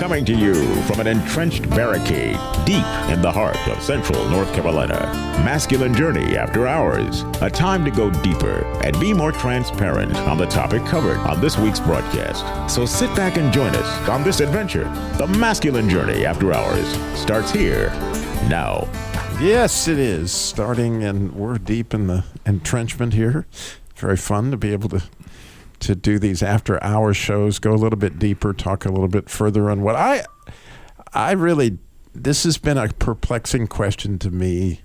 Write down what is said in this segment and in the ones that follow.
Coming to you from an entrenched barricade deep in the heart of central North Carolina. Masculine Journey After Hours. A time to go deeper and be more transparent on the topic covered on this week's broadcast. So sit back and join us on this adventure. The Masculine Journey After Hours starts here now. Yes, it is starting, and we're deep in the entrenchment here. Very fun to be able to do these after hours shows, go a little bit deeper, talk a little bit further on what I really, this has been a perplexing question to me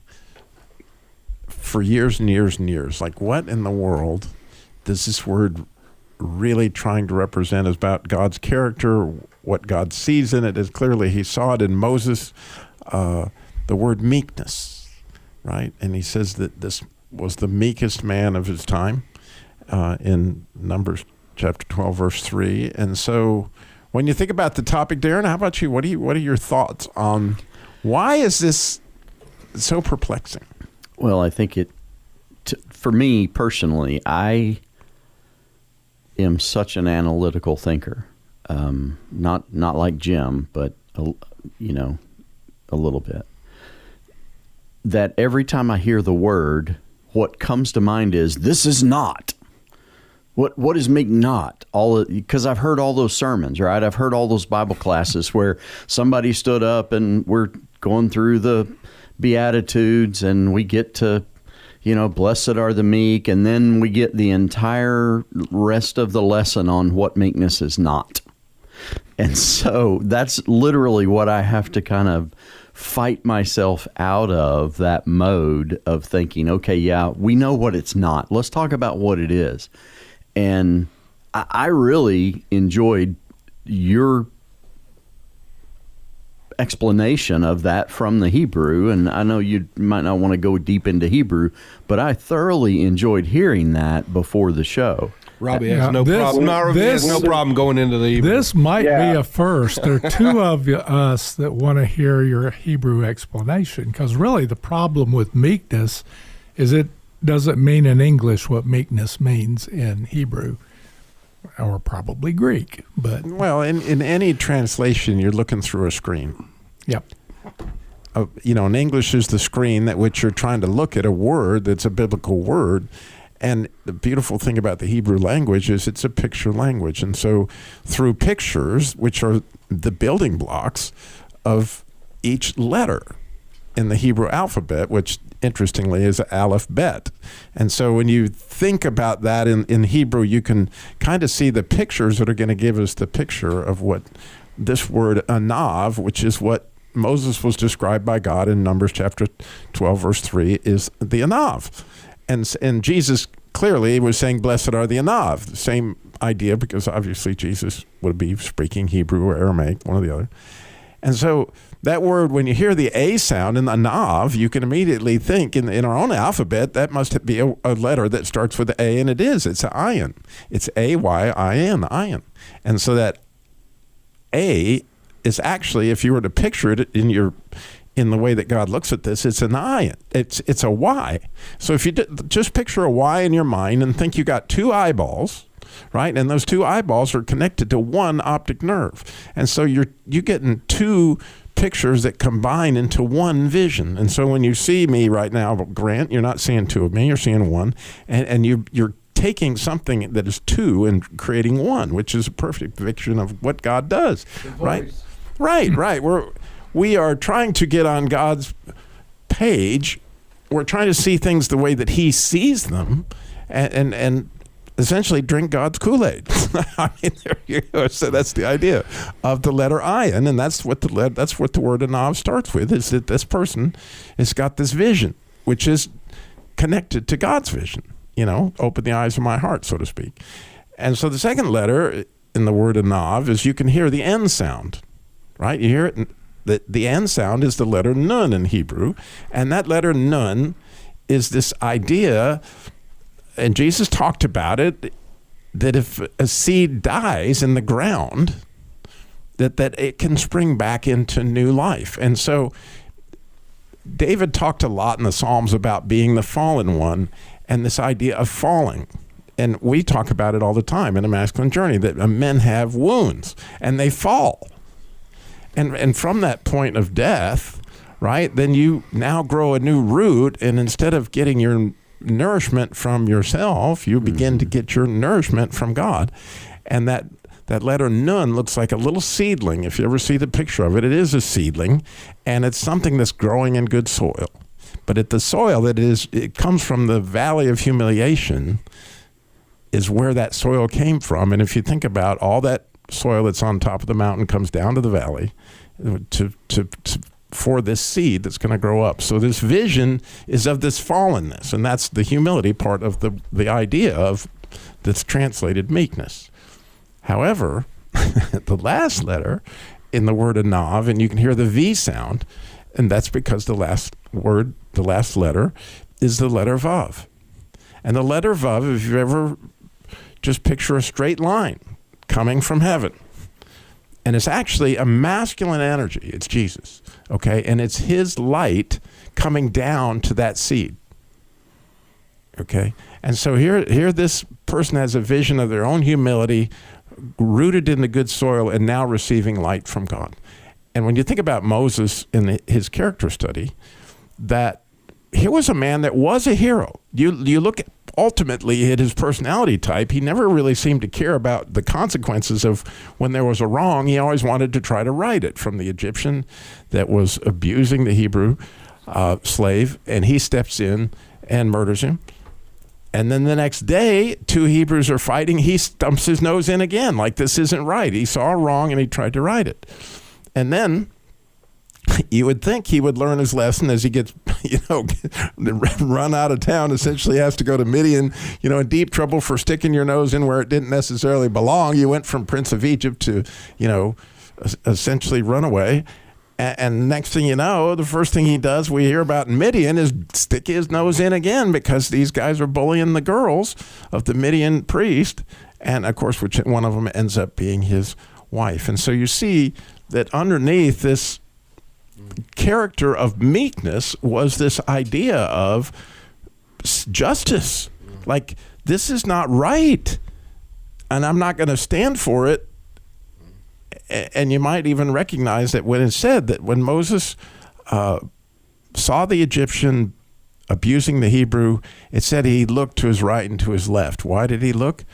for years and years and years. Like, what in the world does this word really trying to represent? Is about God's character, what God sees in it. Is clearly he saw it in Moses, the word meekness, right? And he says that this was the meekest man of his time. In Numbers chapter 12, verse 3. And so when you think about the topic, Darren, how about you? What are your thoughts on why is this so perplexing? Well, I think for me personally, I am such an analytical thinker. Not like Jim, but a little bit. That every time I hear the word, what comes to mind is, this is not. What is meek not? Because I've heard all those sermons, right? I've heard all those Bible classes where somebody stood up and we're going through the Beatitudes and we get to, blessed are the meek, and then we get the entire rest of the lesson on what meekness is not. And so that's literally what I have to kind of fight myself out of, that mode of thinking, okay, yeah, we know what it's not. Let's talk about what it is. And I really enjoyed your explanation of that from the Hebrew. And I know you might not want to go deep into Hebrew, but I thoroughly enjoyed hearing that before the show. Robbie has no problem going into the Hebrew. This might be a first. There are two of us that want to hear your Hebrew explanation, because really the problem with meekness is it doesn't mean in English what meekness means in Hebrew, or probably Greek. But well, in any translation, you're looking through a screen. Yep. In English is the screen that which you're trying to look at a word that's a biblical word. And the beautiful thing about the Hebrew language is it's a picture language. And so through pictures, which are the building blocks of each letter in the Hebrew alphabet, which interestingly is Aleph Bet. And so when you think about that in Hebrew, you can kind of see the pictures that are going to give us the picture of what this word anav, which is what Moses was described by God in Numbers chapter 12, verse 3, is the anav. And Jesus clearly was saying, blessed are the anav. The same idea, because obviously Jesus would be speaking Hebrew or Aramaic, one or the other. And so that word, when you hear the A sound in the anav, you can immediately think in our own alphabet, that must be a letter that starts with A, and it is. It's an ayin. It's A-Y-I-N, ayin. And so that A is actually, if you were to picture it in the way that God looks at this, it's an ayin. It's a Y. So if you just picture a Y in your mind and think you got two eyeballs, right? And those two eyeballs are connected to one optic nerve. And so you're getting two pictures that combine into one vision. And so when you see me right now, Grant, you're not seeing two of me, you're seeing one. And you're taking something that is two and creating one, which is a perfect vision of what God does, right? Right. We are trying to get on God's page. We're trying to see things the way that he sees them, and essentially drink God's Kool-Aid. I mean, there you go. So that's the idea of the letter ayin, and that's what the word anav starts with, is that this person has got this vision, which is connected to God's vision. Open the eyes of my heart, so to speak. And so the second letter in the word anav is you can hear the N sound, right? You hear it. The N sound is the letter nun in Hebrew, and that letter nun is this idea. And Jesus talked about it, that if a seed dies in the ground, that it can spring back into new life. And so David talked a lot in the Psalms about being the fallen one and this idea of falling. And we talk about it all the time in a masculine journey, that men have wounds and they fall. And from that point of death, right, then you now grow a new root, and instead of getting your nourishment from yourself, you begin to get your nourishment from God. And that letter Nun looks like a little seedling. If you ever see the picture of it, it is a seedling, and it's something that's growing in good soil. But the soil it comes from the valley of humiliation is where that soil came from. And if you think about all that soil that's on top of the mountain comes down to the valley for this seed that's going to grow up. So this vision is of this fallenness, and that's the humility part of the idea of that's translated meekness. However, the last letter in the word Anav, and you can hear the V sound, and that's because the last letter is the letter Vav. And the letter Vav, if you ever just picture a straight line coming from heaven, and it's actually a masculine energy. It's Jesus, okay? And it's his light coming down to that seed, okay? And so here this person has a vision of their own humility, rooted in the good soil, and now receiving light from God. And when you think about Moses in his character study, that here was a man that was a hero. You look ultimately at his personality type, he never really seemed to care about the consequences of when there was a wrong. He always wanted to try to right it, from the Egyptian that was abusing the Hebrew slave, and he steps in and murders him. And then the next day, 2 Hebrews are fighting. He stumps his nose in again, like this isn't right. He saw a wrong and he tried to right it. And then you would think he would learn his lesson as he gets, run out of town, essentially has to go to Midian, in deep trouble for sticking your nose in where it didn't necessarily belong. You went from Prince of Egypt to, essentially runaway. And next thing you know, the first thing he does, we hear about in Midian, is stick his nose in again because these guys are bullying the girls of the Midian priest. And of course, which one of them ends up being his wife. And so you see that underneath this character of meekness was this idea of justice. Like, this is not right, and I'm not going to stand for it. And you might even recognize that when it said that when Moses saw the Egyptian abusing the Hebrew, it said he looked to his right and to his left. Why did he look?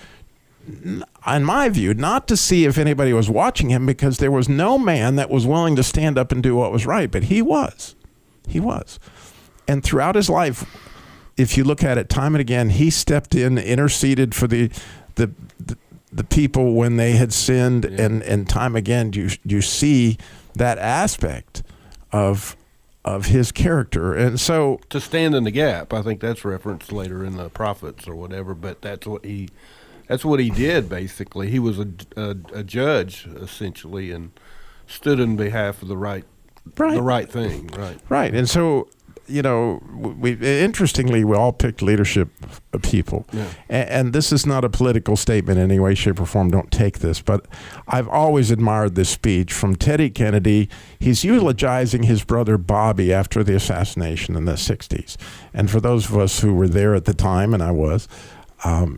In my view, not to see if anybody was watching him, because there was no man that was willing to stand up and do what was right, but he was. He was. And throughout his life, if you look at it time and again, he stepped in, interceded for the people when they had sinned, and time again you see that aspect of his character. And so to stand in the gap, I think that's referenced later in the prophets or whatever, but that's what he did basically. He was a judge essentially, and stood in behalf of the right thing. Right. And so, interestingly, we all picked leadership people. Yeah. And this is not a political statement in any way, shape, or form. Don't take this. But I've always admired this speech from Teddy Kennedy. He's eulogizing his brother Bobby after the assassination in the 60s. And for those of us who were there at the time, and I was,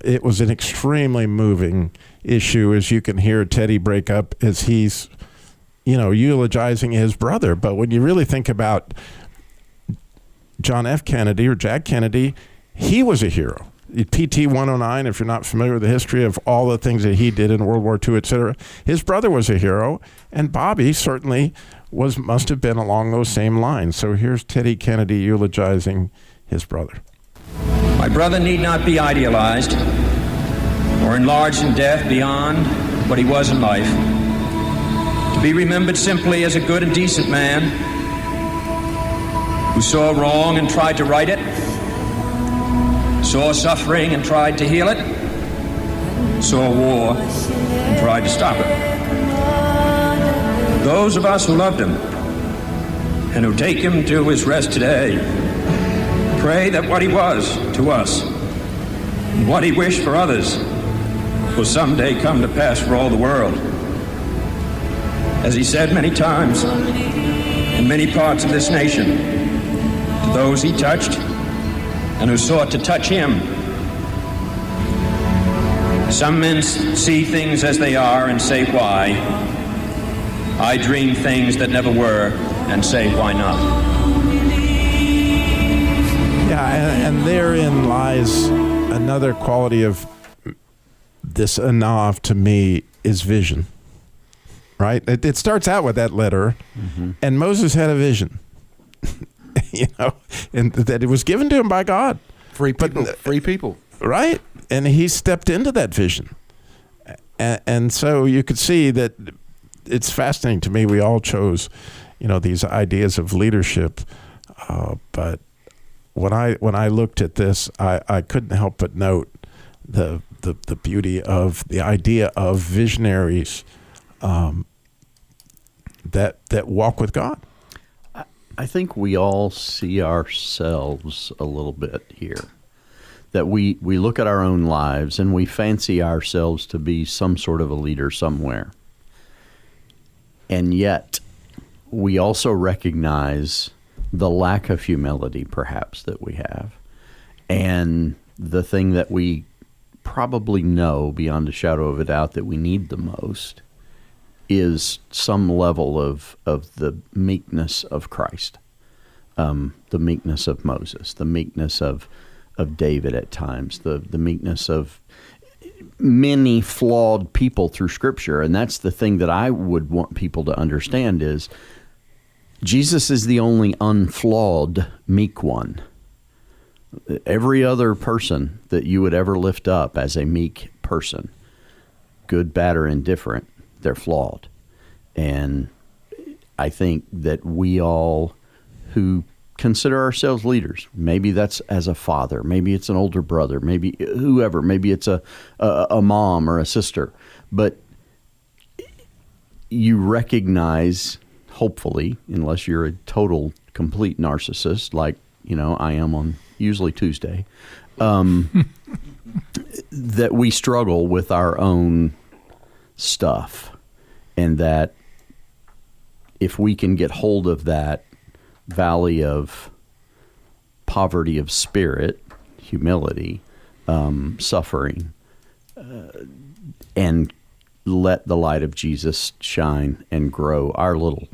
it was an extremely moving issue, as you can hear Teddy break up as he's, eulogizing his brother. But when you really think about John F. Kennedy, or Jack Kennedy, he was a hero. PT 109, if you're not familiar with the history of all the things that he did in World War II, etc., his brother was a hero, and Bobby certainly must have been along those same lines. So here's Teddy Kennedy eulogizing his brother. My brother need not be idealized or enlarged in death beyond what he was in life. To be remembered simply as a good and decent man who saw wrong and tried to right it, saw suffering and tried to heal it, saw war and tried to stop it. Those of us who loved him and who take him to his rest today pray that what he was to us and what he wished for others will someday come to pass for all the world. As he said many times in many parts of this nation, to those he touched and who sought to touch him. Some men see things as they are and say why. I dream things that never were and say, why not? Yeah, and therein lies another quality of this anav to me is vision, right? It starts out with that letter, and Moses had a vision, and that it was given to him by God. Free people. Right? And he stepped into that vision. And so you could see that it's fascinating to me. We all chose, these ideas of leadership, but when I looked at this, I couldn't help but note the beauty of the idea of visionaries that walk with God. I think we all see ourselves a little bit here. That we look at our own lives and we fancy ourselves to be some sort of a leader somewhere. And yet, we also recognize the lack of humility, perhaps, that we have. And the thing that we probably know beyond a shadow of a doubt that we need the most is some level of the meekness of Christ, the meekness of Moses, the meekness of David at times, the meekness of many flawed people through Scripture. And that's the thing that I would want people to understand is Jesus is the only unflawed meek one. Every other person that you would ever lift up as a meek person, good, bad, or indifferent, they're flawed. And I think that we all who consider ourselves leaders, maybe that's as a father, maybe it's an older brother, maybe whoever, maybe it's a mom or a sister, but you recognize, hopefully, unless you're a total, complete narcissist, like, I am on usually Tuesday, that we struggle with our own stuff, and that if we can get hold of that valley of poverty of spirit, humility, suffering, and let the light of Jesus shine and grow our little,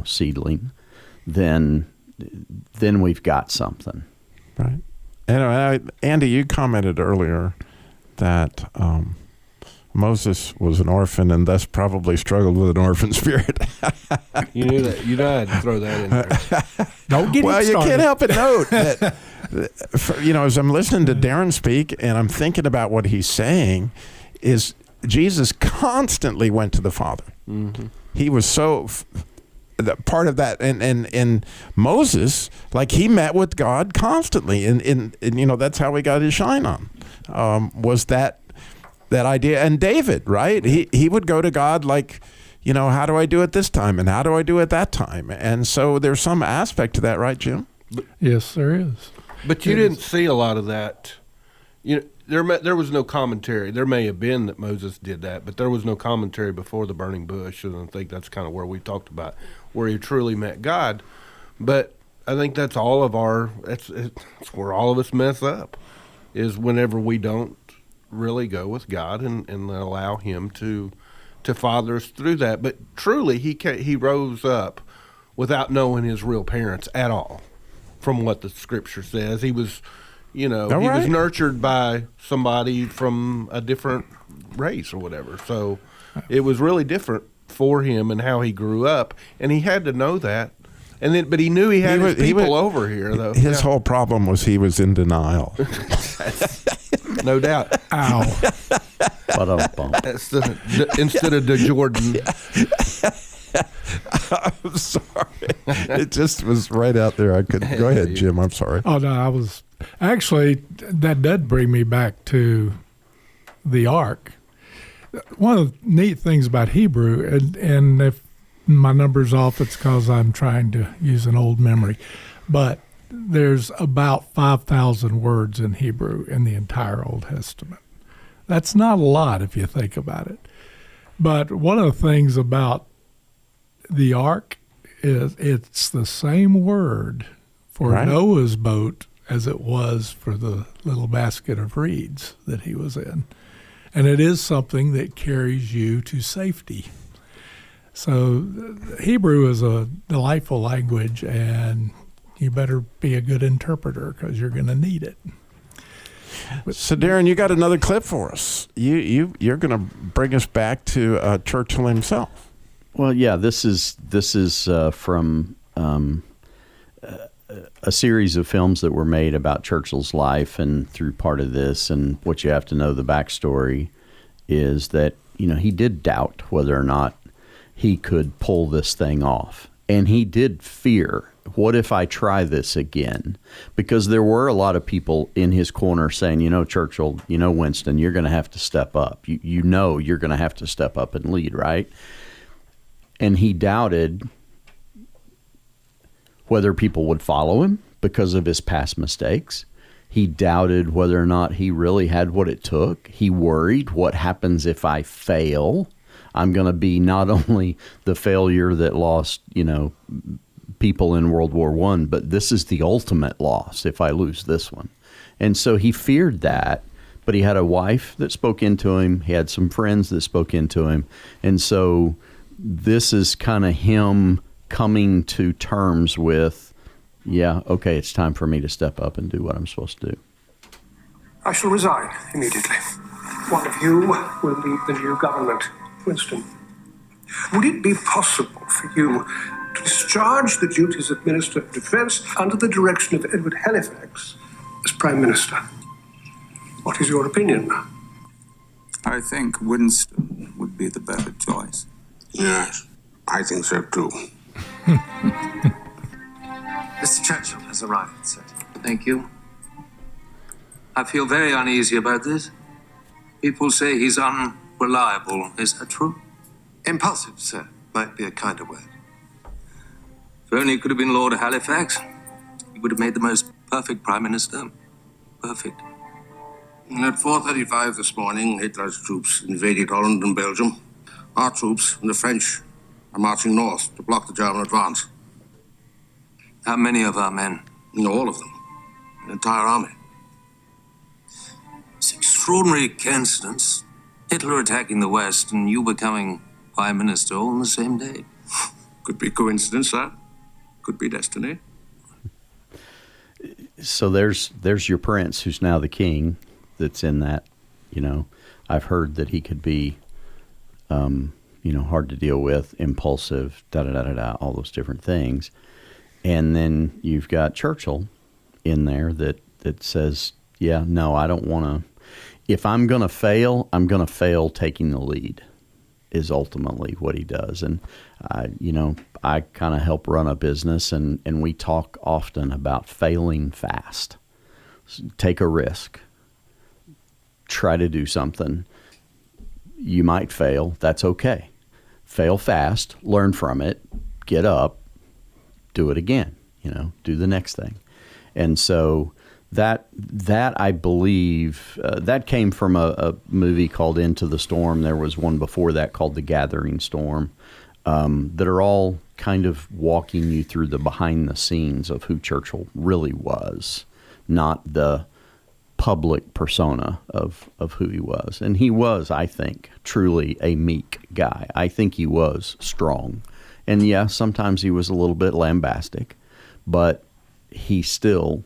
seedling, then we've got something. Right. And Andy, you commented earlier that Moses was an orphan and thus probably struggled with an orphan spirit. You knew that. You know I had to throw that in there. Don't get well, it you started. can't help but note that, as I'm listening to Darren speak and I'm thinking about what he's saying, is Jesus constantly went to the Father. Mm-hmm. He was so part of that, and Moses, like, he met with God constantly, and that's how he got his shine on. Was that idea? And David, right? He would go to God like, how do I do it this time, and how do I do it that time? And so there's some aspect to that, right, Jim? Yes, there is. But you didn't see a lot of that. There was no commentary. There may have been that Moses did that, but there was no commentary before the burning bush, and I think that's kind of where we talked about where he truly met God. But I think that's all of it's where all of us mess up, is whenever we don't really go with God and allow Him to father us through that. But truly, he rose up without knowing his real parents at all, from what the Scripture says. He was, he was nurtured by somebody from a different race or whatever. So it was really different for him and how he grew up, and he had to know that. But he knew he had his people over here, though. His whole problem was he was in denial. No doubt. Ow. Instead of the Jordan. I'm sorry. It just was right out there. I couldn't. Go ahead, Jim. I'm sorry. Oh, no, actually, that did bring me back to the ark. One of the neat things about Hebrew, and if my number's off, it's because I'm trying to use an old memory, but there's about 5,000 words in Hebrew in the entire Old Testament. That's not a lot if you think about it. But one of the things about the ark is it's the same word for Noah's boat as it was for the little basket of reeds that he was in. And it is something that carries you to safety. So Hebrew is a delightful language, and you better be a good interpreter because you're going to need it. So, Darren, you got another clip for us. You're going to bring us back to Churchill himself. Well, yeah, this is from a series of films that were made about Churchill's life, and through part of this, and what you have to know the backstory is that he did doubt whether or not he could pull this thing off, and he did fear. What if I try this again? Because there were a lot of people in his corner saying, Churchill, Winston, you're going to have to step up. You're going to have to step up and lead, right? And he doubted whether people would follow him because of his past mistakes. He doubted whether or not he really had what it took. He worried, what happens if I fail? I'm going to be not only the failure that lost, people in World War I, but this is the ultimate loss if I lose this one. And so he feared that, but he had a wife that spoke into him. He had some friends that spoke into him. And so this is kind of him coming to terms with, okay, it's time for me to step up and do what I'm supposed to do. I shall resign immediately. One of you will lead the new government. Winston, would it be possible for you to discharge the duties of Minister of Defence under the direction of Edward Halifax as Prime Minister? What is your opinion? I think Winston would be the better choice. Yes, I think so too. Mr. Churchill has arrived, sir. Thank you. I feel very uneasy about this. People say he's unreliable. Is that true? Impulsive, sir, might be a kinder word. If only it could have been Lord Halifax, he would have made the most perfect Prime Minister. Perfect. At 4:35 this morning, Hitler's troops invaded Holland and Belgium. Our troops and the French are marching north to block the German advance. How many of our men? All of them. An entire army. It's an extraordinary coincidence. Hitler attacking the West and you becoming Prime Minister all on the same day. Could be coincidence, sir. Could be destiny. So there's your prince, who's now the king, that's in that. I've heard that he could be, hard to deal with, impulsive, all those different things. And then you've got Churchill in there that says, I don't want to. If I'm going to fail, I'm going to fail taking the lead, is ultimately what he does. And, I kind of help run a business, and we talk often about failing fast. Take a risk. Try to do something. You might fail. That's okay. Fail fast. Learn from it. Get up. Do it again. Do the next thing. And so that I believe, that came from a movie called Into the Storm. There was one before that called The Gathering Storm, that are all kind of walking you through the behind the scenes of who Churchill really was, not the public persona of who he was. And he was, I think, truly a meek guy. I think he was strong. And sometimes he was a little bit lambastic, but he still,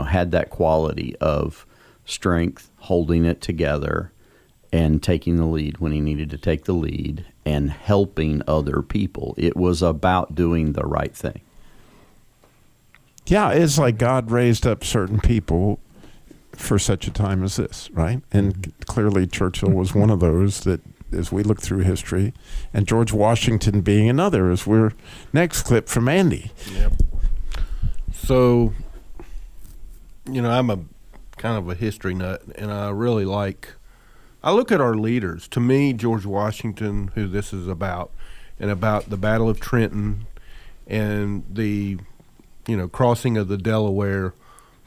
had that quality of strength, holding it together, and taking the lead when he needed to take the lead, and helping other people. It was about doing the right thing. Yeah, it's like God raised up certain people for such a time as this, right? And clearly Churchill was one of those that, as we look through history, and George Washington being another, as we're next clip from Andy. Yep. So, I'm a kind of a history nut, and I really I look at our leaders. To me, George Washington, who this is about, and about the Battle of Trenton and the, crossing of the Delaware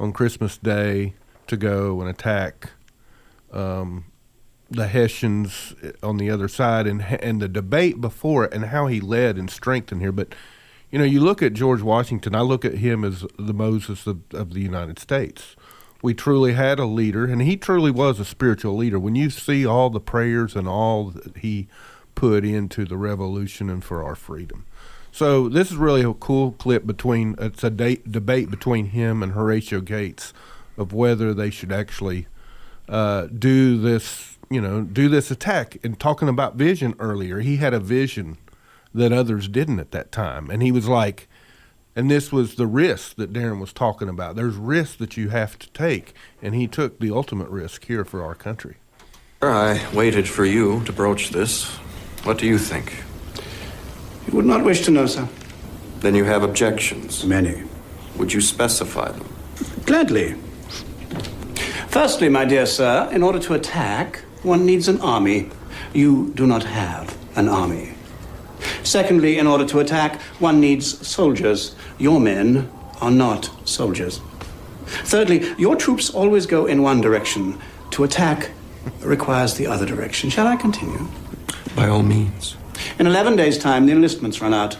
on Christmas Day to go and attack the Hessians on the other side, and the debate before it, and how he led and strengthened here. But, you look at George Washington, I look at him as the Moses of the United States. We truly had a leader, and he truly was a spiritual leader. When you see all the prayers and all that he put into the revolution and for our freedom. So this is really a cool clip it's a debate between him and Horatio Gates of whether they should actually do this attack. And talking about vision earlier, he had a vision that others didn't at that time. And he was like, and this was the risk that Darren was talking about. There's risks that you have to take. And he took the ultimate risk here for our country. I waited for you to broach this. What do you think? You would not wish to know, sir. Then you have objections. Many. Would you specify them? Gladly. Firstly, my dear sir, in order to attack, one needs an army. You do not have an army. Secondly, in order to attack, one needs soldiers. Your men are not soldiers. Thirdly, your troops always go in one direction. To attack requires the other direction. Shall I continue? By all means. In 11 days' time, the enlistments run out.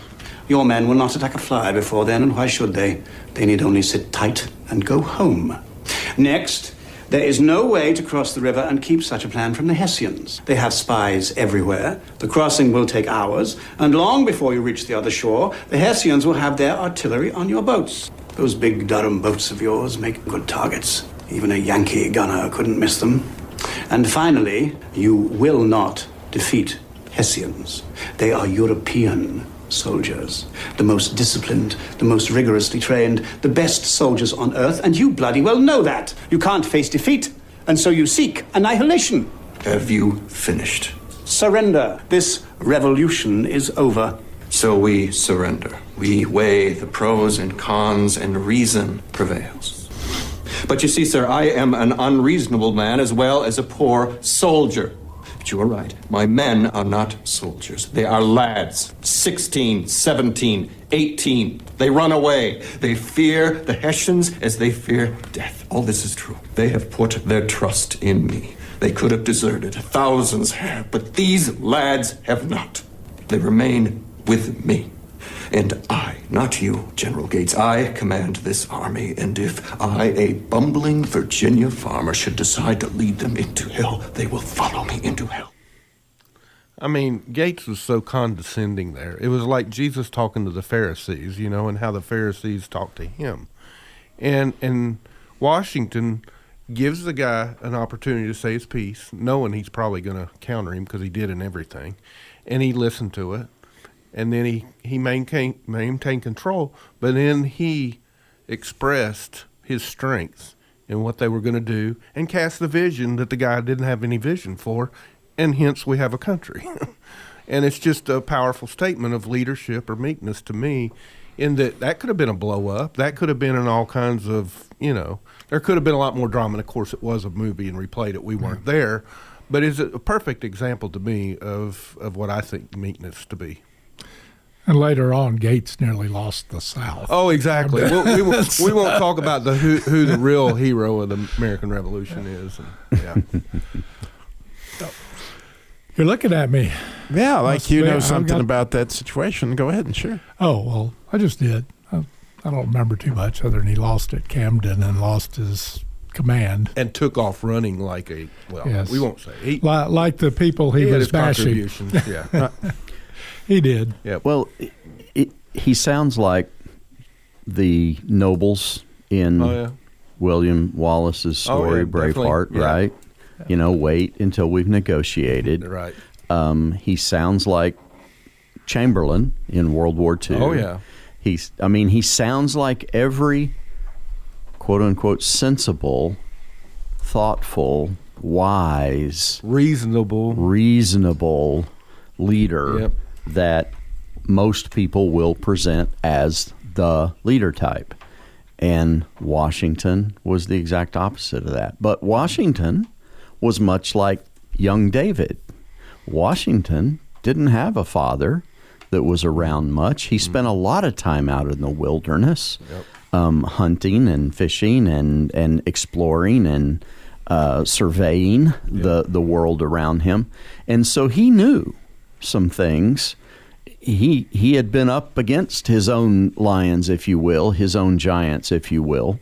Your men will not attack a fly before then, and why should they? They need only sit tight and go home. Next, there is no way to cross the river and keep such a plan from the Hessians. They have spies everywhere. The crossing will take hours, and long before you reach the other shore, the Hessians will have their artillery on your boats. Those big Durham boats of yours make good targets. Even a Yankee gunner couldn't miss them. And finally, you will not defeat Hessians. They are European soldiers, the most disciplined, the most rigorously trained, the best soldiers on earth, and you bloody well know that. You can't face defeat, and so you seek annihilation. Have you finished? Surrender. This revolution is over. So we surrender. We weigh the pros and cons, and reason prevails. But you see, sir, I am an unreasonable man as well as a poor soldier. But you are right. My men are not soldiers. They are lads. 16, 17, 18. They run away. They fear the Hessians as they fear death. All this is true. They have put their trust in me. They could have deserted. Thousands have. But these lads have not. They remain with me. And I, not you, General Gates, I command this army, and if I, a bumbling Virginia farmer, should decide to lead them into hell, they will follow me into hell. I mean, Gates was so condescending there. It was like Jesus talking to the Pharisees, and how the Pharisees talked to him. And Washington gives the guy an opportunity to say his piece, knowing he's probably going to counter him because he did in everything. And he listened to it. And then he maintained control, but then he expressed his strengths in what they were going to do and cast the vision that the guy didn't have any vision for, and hence we have a country. And it's just a powerful statement of leadership or meekness to me, in that could have been a blow up. That could have been in all kinds of, there could have been a lot more drama. And of course, it was a movie and replayed it. We weren't there. But it's a perfect example to me of what I think meekness to be. And later on, Gates nearly lost the South. Oh, exactly. We won't talk about who the real hero of the American Revolution is. You're looking at me. Yeah, like you know something about that situation. Go ahead and share. Oh, well, I just did. I don't remember too much other than he lost at Camden and lost his command. And took off running like we won't say. Like the people he was bashing. Yeah. He did. Yeah. Well, he sounds like the nobles in William Wallace's story, Braveheart, right? Yeah. Wait until we've negotiated. Right. He sounds like Chamberlain in World War II. Oh, yeah. He sounds like every quote unquote sensible, thoughtful, wise, reasonable leader that most people will present as the leader type. And Washington was the exact opposite of that. But Washington was much like young David. Washington didn't have a father that was around much. He spent a lot of time out in the wilderness, hunting and fishing and exploring and surveying the world around him. And so he knew some things. He had been up against his own lions, if you will, his own giants, if you will,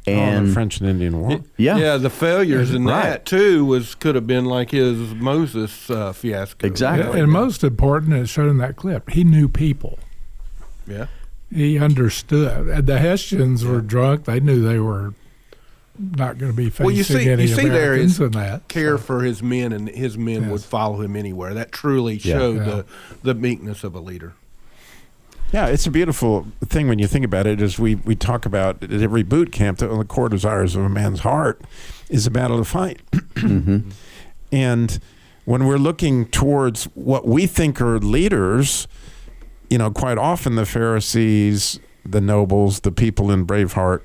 And the French and Indian War. Yeah, the failures in Right. that too could have been like his Moses fiasco. Exactly. And most important, it showed in that clip, he knew people. Yeah. He understood. The Hessians were drunk. They knew they were not going to be facing Well, you see there Americans is in that. care for his men, and his men would follow him anywhere. That truly showed the meekness of a leader. Yeah, it's a beautiful thing when you think about it. As we talk about at every boot camp, the core desires of a man's heart is a battle to fight. Mm-hmm. And when we're looking towards what we think are leaders, quite often the Pharisees, the nobles, the people in Braveheart,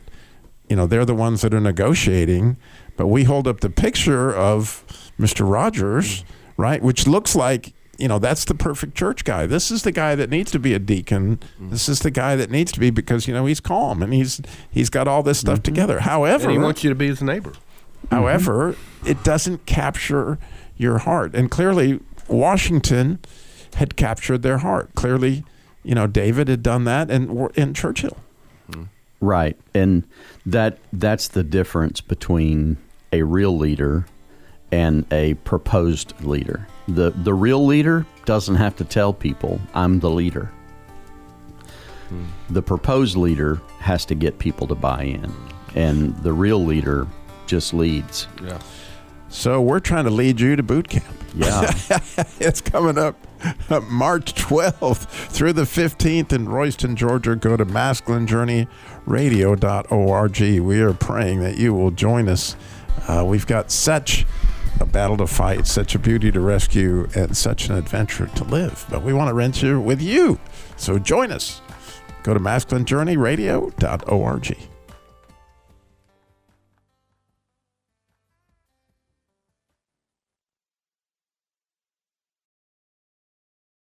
they're the ones that are negotiating. But we hold up the picture of Mr. Rogers, right, which looks like, that's the perfect church guy. This is the guy that needs to be a deacon. This is the guy that needs to be because, he's calm and he's got all this stuff together. However, and he wants you to be his neighbor. However, it doesn't capture your heart. And clearly, Washington had captured their heart. Clearly, David had done that and Churchill. Right. And that's the difference between a real leader and a proposed leader. The real leader doesn't have to tell people, I'm the leader. The proposed leader has to get people to buy in. And the real leader just leads. Yeah. So we're trying to lead you to boot camp. Yeah. It's coming up March 12th through the 15th in Royston, Georgia. Go to masculinejourneyradio.org. We are praying that you will join us. We've got such a battle to fight, such a beauty to rescue, and such an adventure to live. But we want to venture with you. So join us. Go to masculinejourneyradio.org.